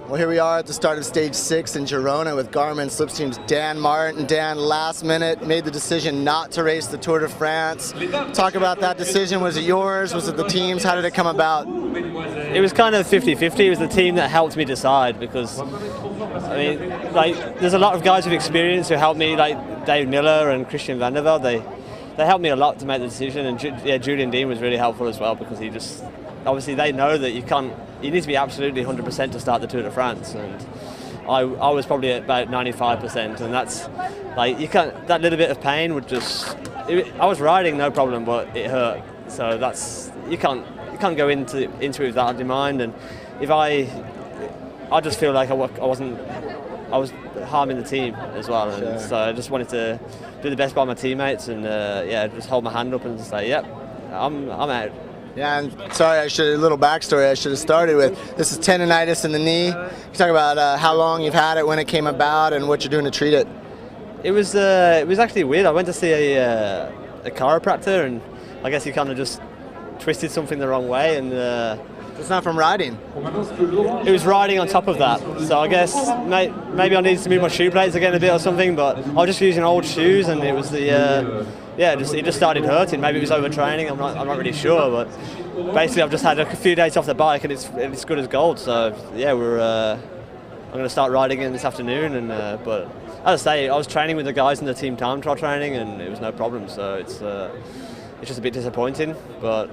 Well, here we are at the start of Stage 6 in Girona with Garmin Slipstream's Dan Martin. Dan, last minute, made the decision not to race the Tour de France. Talk about that decision. Was it yours? Was it the team's? How did it come about? It was kind of 50-50. It was the team that helped me decide because, I mean, like, there's a lot of guys with experience who helped me, like Dave Miller and Christian Van der Velde. They helped me a lot to make the decision, and Julian Dean was really helpful as well because he just, obviously they know that you need to be absolutely 100% to start the Tour de France, and I was probably at about 95%, and that's like, you can't, that little bit of pain would just, I was riding no problem, but it hurt, so that's, you can't go into it with that in mind, and if I just feel like I was harming the team as well, and sure. So I just wanted to do the best by my teammates, and just hold my hand up and say, yep, I'm out. Yeah, and sorry, a little backstory I should have started with. This is tendonitis in the knee. Can you talk about how long you've had it, when it came about, and what you're doing to treat it? It was actually weird. I went to see a chiropractor, and I guess he kind of just twisted something the wrong way, and it's not from riding. It was riding on top of that. So I guess maybe I needed to move my shoe plates again a bit or something, but I was just using old shoes, and it was it just started hurting. Maybe it was overtraining. I'm not really sure, but basically I've just had a few days off the bike, and it's good as gold. So yeah, I'm going to start riding again this afternoon, and but as I say, I was training with the guys in the team time trial training, and it was no problem. So it's just a bit disappointing, but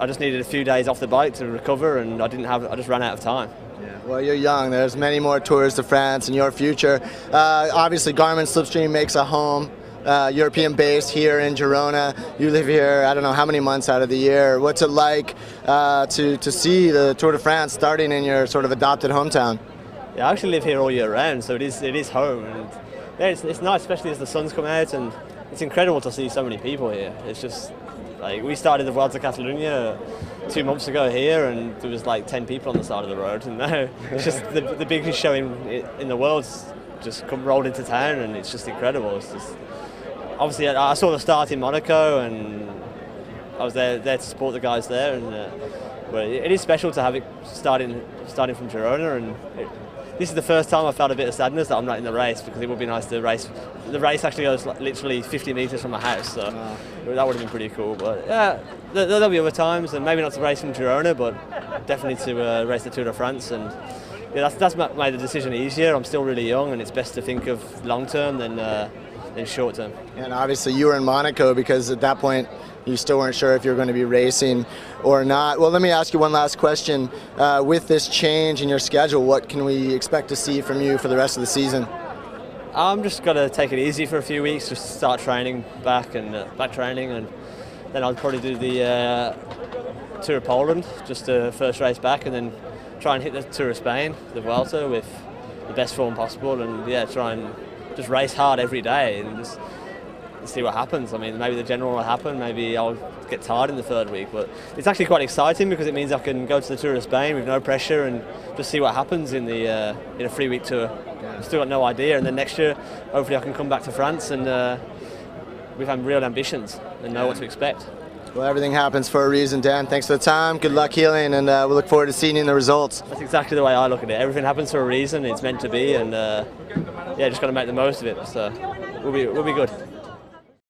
I just needed a few days off the bike to recover, and I just ran out of time. Yeah. Well, you're young. There's many more Tours de France in your future. Obviously, Garmin Slipstream makes a home, European based here in Girona. You live here, I don't know how many months out of the year. What's it like to see the Tour de France starting in your sort of adopted hometown? Yeah, I actually live here all year round, so it is home, and yeah, it's nice, especially as the sun's come out, and it's incredible to see so many people here. It's just like, we started the Vuelta a Catalunya 2 months ago here, and there was like 10 people on the side of the road, and now it's just the biggest show in the world's just rolled into town, and it's just incredible. It's just, obviously I saw the start in Monaco, and I was there to support the guys there, and but it is special to have it starting from Girona, and this is the first time I felt a bit of sadness that I'm not in the race, because it would be nice to race. The race actually goes literally 50 metres from my house, so that would have been pretty cool. But yeah, there'll be other times, and maybe not to race from Girona, but definitely to race the Tour de France. And yeah, that's made the decision easier. I'm still really young, and it's best to think of long term than short term. And obviously you were in Monaco because at that point you still weren't sure if you were going to be racing or not. Well, let me ask you one last question. With this change in your schedule, what can we expect to see from you for the rest of the season? I'm just going to take it easy for a few weeks, just start training back training, and then I'll probably do the Tour of Poland, just the first race back, and then try and hit the Tour of Spain, the Vuelta, with the best form possible, and yeah, try and just race hard every day and just see what happens. I mean, maybe the general will happen, maybe I'll get tired in the third week, but it's actually quite exciting because it means I can go to the Tour of Spain with no pressure and just see what happens in a 3-week tour. I've still got no idea, and then next year hopefully I can come back to France and we've had real ambitions and know what to expect. Well, everything happens for a reason, Dan. Thanks for the time. Good luck healing, and we look forward to seeing you in the results. That's exactly the way I look at it. Everything happens for a reason. It's meant to be, and just got to make the most of it. So we'll be good.